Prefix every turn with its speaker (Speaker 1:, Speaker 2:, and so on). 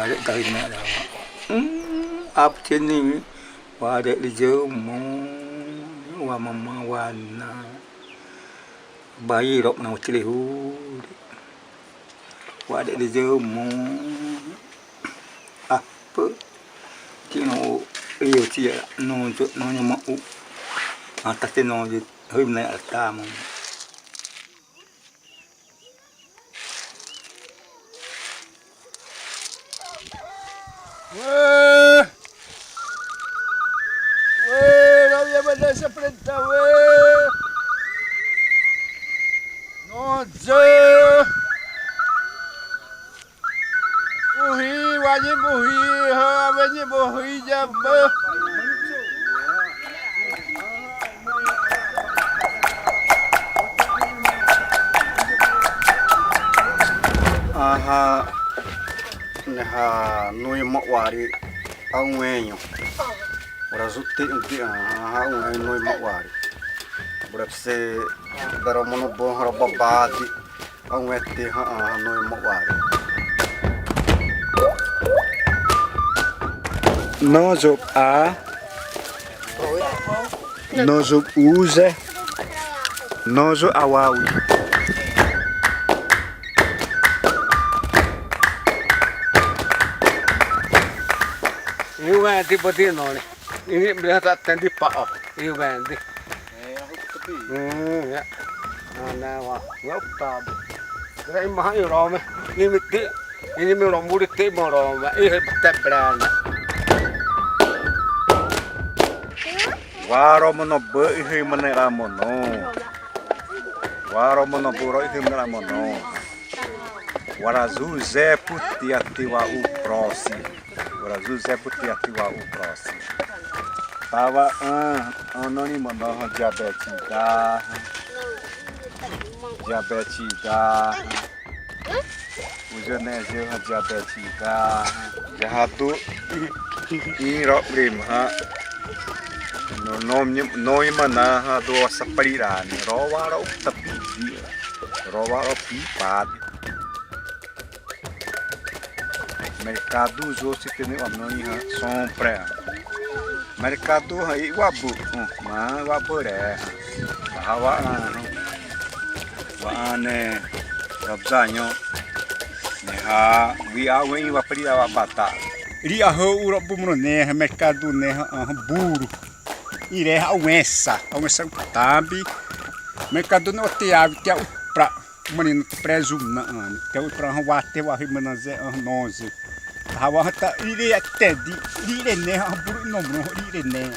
Speaker 1: dek kahwin nak dah. Apa jenis? Wah dek di jemu, wah mama wana. Bayi rok nak cilihu. Wah dek di jemu. Apa? Kino iyo cia no nyama u. Atas tu no je hơi naik atas.
Speaker 2: Weh, kau yang mana seperti weh, nojo, buhi, wajib buhi, wajib buhi jambah.
Speaker 3: Aha, neha nuôi mọ wari, ông nghe nhở, bữa rút tít đi aha ông nghe nuôi mọ wari, bữa se bữa mano bon hara babadi, ông nghe tít ha nuôi mọ wari. Nó giúp a, nó giúp uze, nó giúp awawi.
Speaker 2: Ini kan tipe tino ni. Ini belah tak tendi pak oh. Ini kan di. Ya. Mana wah, ngap tab. Ini mah ini rom. Ini mesti. Ini mesti rom murid ti mah rom. Ini betul beran.
Speaker 3: Waro mono be ihi menera mono. Waro mono buro ihi menera mono. Warazu ze puti atiwa u prosi. Warazu ze puti atiwa u prosi. Tawa anoni mono diabetes da. Diabetes da. Ujanese diabetes da. Jahatu iro rim ha. Noi mana ha do sapariran rowa ro tapi rowa ro pipa mercado zo se tem omnoni ha sompra mercado ha iwabu ma wabore hawa wa ne rabzanyo ne ha wi awen wa pari wa bata ri a ho uro bumro ne mercado ne buru iré a uença tabi mercado no teave que é o pra menino preso na que é o pra wate wa himanaze nonze hawa ta iré até de iré né a buru no iré né